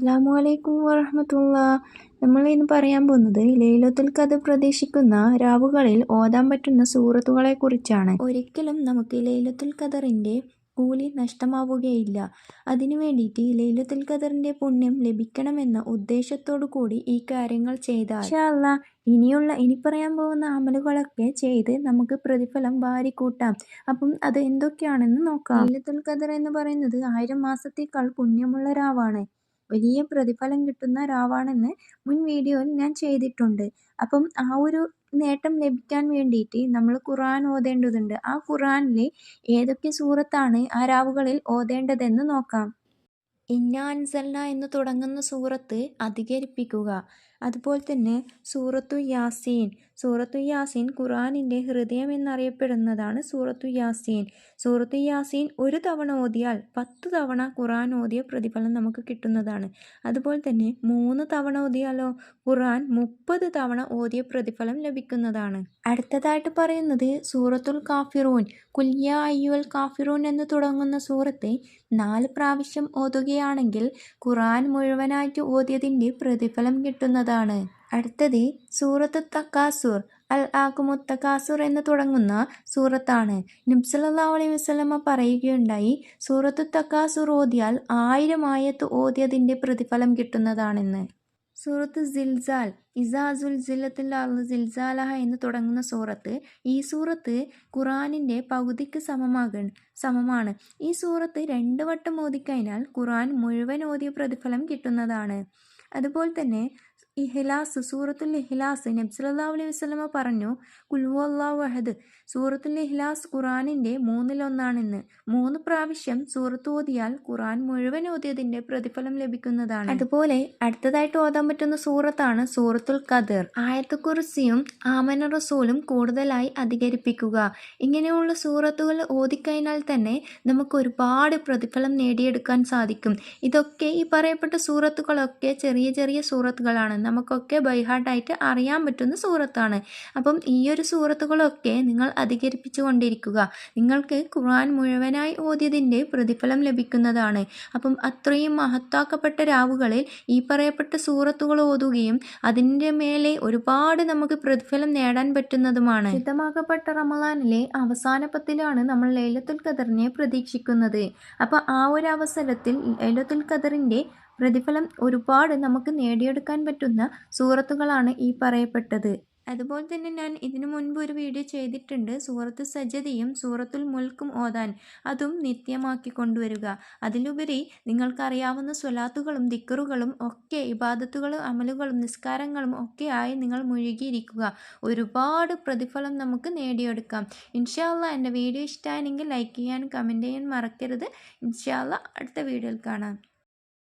അസ്സലാമു വറഹ്മത്തുള്ളാഹി. നമ്മൾ ഇന്ന് പറയാൻ പോകുന്നത് ലൈലത്തുൽ ഖദർ പ്രതീക്ഷിക്കുന്ന രാവുകളിൽ ഓതാൻ പറ്റുന്ന സൂറത്തുകളെ കുറിച്ചാണ്. ഒരിക്കലും നമുക്ക് ലൈലത്തുൽ ഖദറിന്റെ കൂലി നഷ്ടമാവുകയില്ല. അതിനു വേണ്ടിയിട്ട് ലൈലത്തുൽ ഖദറിന്റെ പുണ്യം ലഭിക്കണമെന്ന ഉദ്ദേശത്തോടു കൂടി ഈ കാര്യങ്ങൾ ചെയ്താൽ ഇൻഷാ അല്ലാഹ് ഇനി പറയാൻ പോകുന്ന അമലുകളൊക്കെ ചെയ്ത് നമുക്ക് പ്രതിഫലം വാരിക്കൂട്ടാം. അപ്പം അത് എന്തൊക്കെയാണെന്ന് നോക്കാം. ലൈലത്തുൽ ഖദർ എന്ന് പറയുന്നത് 1000 മാസത്തേക്കാൾ പുണ്യമുള്ള രാവാണ്. വലിയ പ്രതിഫലം കിട്ടുന്ന രാവാണെന്ന് മുൻ വീഡിയോയിൽ ഞാൻ ചെയ്തിട്ടുണ്ട്. അപ്പം ആ ഒരു നേട്ടം ലഭിക്കാൻ വേണ്ടിയിട്ട് നമ്മൾ ഖുർആൻ ഓതേണ്ടതുണ്ട്. ആ ഖുർആനിൽ ഏതൊക്കെ സൂറത്താണ് ആ രാവുകളിൽ ഓതേണ്ടതെന്ന് നോക്കാം. ഇന്നാ അൻസൽന എന്ന് തുടങ്ങുന്ന സൂറത്ത് അധികരിപ്പിക്കുക. അതുപോലെ തന്നെ സൂറത്തു യാസീൻ ഖുർആനിൻ്റെ ഹൃദയം എന്നറിയപ്പെടുന്നതാണ് സൂറത്തു യാസീൻ ഒരു തവണ ഓതിയാൽ 10 തവണ ഖുർആൻ ഓതിയ പ്രതിഫലം നമുക്ക് കിട്ടുന്നതാണ്. അതുപോലെ തന്നെ 3 തവണ ഓതിയാലോ ഖുർആൻ 30 തവണ ഓതിയ പ്രതിഫലം ലഭിക്കുന്നതാണ്. അടുത്തതായിട്ട് പറയുന്നത് സൂറത്തുൽ കാഫിറൂൻ. ഖുൽ യാ അയ്യുഹൽ കാഫിറൂൻ എന്ന് തുടങ്ങുന്ന സൂറത്ത് 4 പ്രാവശ്യം ഓതുകയാണെങ്കിൽ ഖുർആൻ മുഴുവനായിട്ട് ഓതിയതിൻ്റെ പ്രതിഫലം കിട്ടുന്നതാണ്. അടുത്തത് സൂറത്തു തക്കാസുർ. അൽ ആഖുമുത് തക്കാസുർ എന്ന് തുടങ്ങുന്ന സൂറത്താണ്. നബി സല്ലല്ലാഹു അലൈഹി വസല്ലമ പറയുകയുണ്ടായി, സൂറത്തു തക്കാസുർ ഓതിയാൽ 1000 ആയത്ത് ഓതിയതിൻ്റെ പ്രതിഫലം കിട്ടുന്നതാണെന്ന്. സൂറത്ത് സിൽസാൽ. ഇസാ സുൽസിലത്തിൽ അർള് സിൽസാലഹ എന്ന് തുടങ്ങുന്ന സൂറത്ത്. ഈ സൂറത്ത് ഖുർആനിൻ്റെ പകുതിക്ക് സമമാണ്. ഈ സൂറത്ത് 2 വട്ടം ഓതിക്കഴിഞ്ഞാൽ ഖുർആൻ മുഴുവൻ ഓതിയ പ്രതിഫലം കിട്ടുന്നതാണ്. അതുപോലെ തന്നെ സൂറത്തുൽ ഇഖ്ലാസ്. നബി സല്ലല്ലാഹു അലൈഹി വസല്ലമ പറഞ്ഞു, ഖുൽ ഹുവല്ലാഹു അഹദ്. സൂറത്തുൽ ഇഖ്ലാസ് ഖുർആനിൻ്റെ 1/3 3 പ്രാവശ്യം സൂറത്ത് ഓതിയാൽ ഖുർആൻ മുഴുവൻ ഓതിയതിൻ്റെ പ്രതിഫലം ലഭിക്കുന്നതാണ്. അതുപോലെ അടുത്തതായിട്ട് ഓതാൻ പറ്റുന്ന സൂറത്താണ് സൂറത്തുൽ ഖദർ. ആയത്ത് കുർസിയും ആമന റസൂലും കൂടുതലായി അധികരിപ്പിക്കുക. ഇങ്ങനെയുള്ള സൂറത്തുകൾ ഓതിക്കഴിഞ്ഞാൽ തന്നെ നമുക്ക് ഒരുപാട് പ്രതിഫലം നേടിയെടുക്കാൻ സാധിക്കും. ഇതൊക്കെ ഈ പറയപ്പെട്ട സൂറത്തുകളൊക്കെ ചെറിയ ചെറിയ സൂറത്തുകളാണ്. നമുക്കൊക്കെ ബൈഹാർട്ടായിട്ട് അറിയാൻ പറ്റുന്ന സൂറത്താണ്. അപ്പം ഈ ഒരു സൂറത്തുകളൊക്കെ നിങ്ങൾ അധികരിപ്പിച്ചു കൊണ്ടിരിക്കുക. നിങ്ങൾക്ക് ഖുർആൻ മുഴുവനായി ഓതിയതിൻ്റെ പ്രതിഫലം ലഭിക്കുന്നതാണ്. അപ്പം അത്രയും മഹത്താക്കപ്പെട്ട രാവുകളിൽ ഈ പറയപ്പെട്ട സൂറത്തുകൾ ഓതുകയും അതിൻ്റെ മേലെ ഒരുപാട് നമുക്ക് പ്രതിഫലം നേടാൻ പറ്റുന്നതുമാണ്. ശുദ്ധമാക്കപ്പെട്ട റമളാനിലെ അവസാന 10ലാണ് നമ്മൾ ലൈലത്തുൽ ഖദറിനെ പ്രതീക്ഷിക്കുന്നത്. അപ്പോൾ ആ ഒരു അവസരത്തിൽ ലൈലത്തുൽ ഖദറിൻ്റെ പ്രതിഫലം ഒരുപാട് നമുക്ക് നേടിയെടുക്കാൻ പറ്റുന്ന സൂറത്തുകളാണ് ഈ പറയപ്പെട്ടത്. അതുപോലെ തന്നെ ഞാൻ ഇതിനു മുൻപ് ഒരു വീഡിയോ ചെയ്തിട്ടുണ്ട്, സൂറത്ത് സജദയും സൂറത്തുൽ മുൽക്കും ഓതാൻ. അതും നിത്യമാക്കി കൊണ്ടുവരിക. അതിലുപരി നിങ്ങൾക്കറിയാവുന്ന സ്വലാത്തുകളും ദിക്റുകളും ഒക്കെ ഇബാദത്തുകളും അമലുകളും നിസ്കാരങ്ങളും ഒക്കെ ആയി നിങ്ങൾ മുഴുകിയിരിക്കുക. ഒരുപാട് പ്രതിഫലം നമുക്ക് നേടിയെടുക്കാം. ഇൻഷാ അല്ലാഹ് എൻ്റെ വീഡിയോ ഇഷ്ടമായെങ്കിൽ ലൈക്ക് ചെയ്യാനും കമൻറ്റ് ചെയ്യാൻ മറക്കരുത്. ഇൻഷാ അല്ലാഹ് അടുത്ത വീഡിയോയിൽ കാണാം.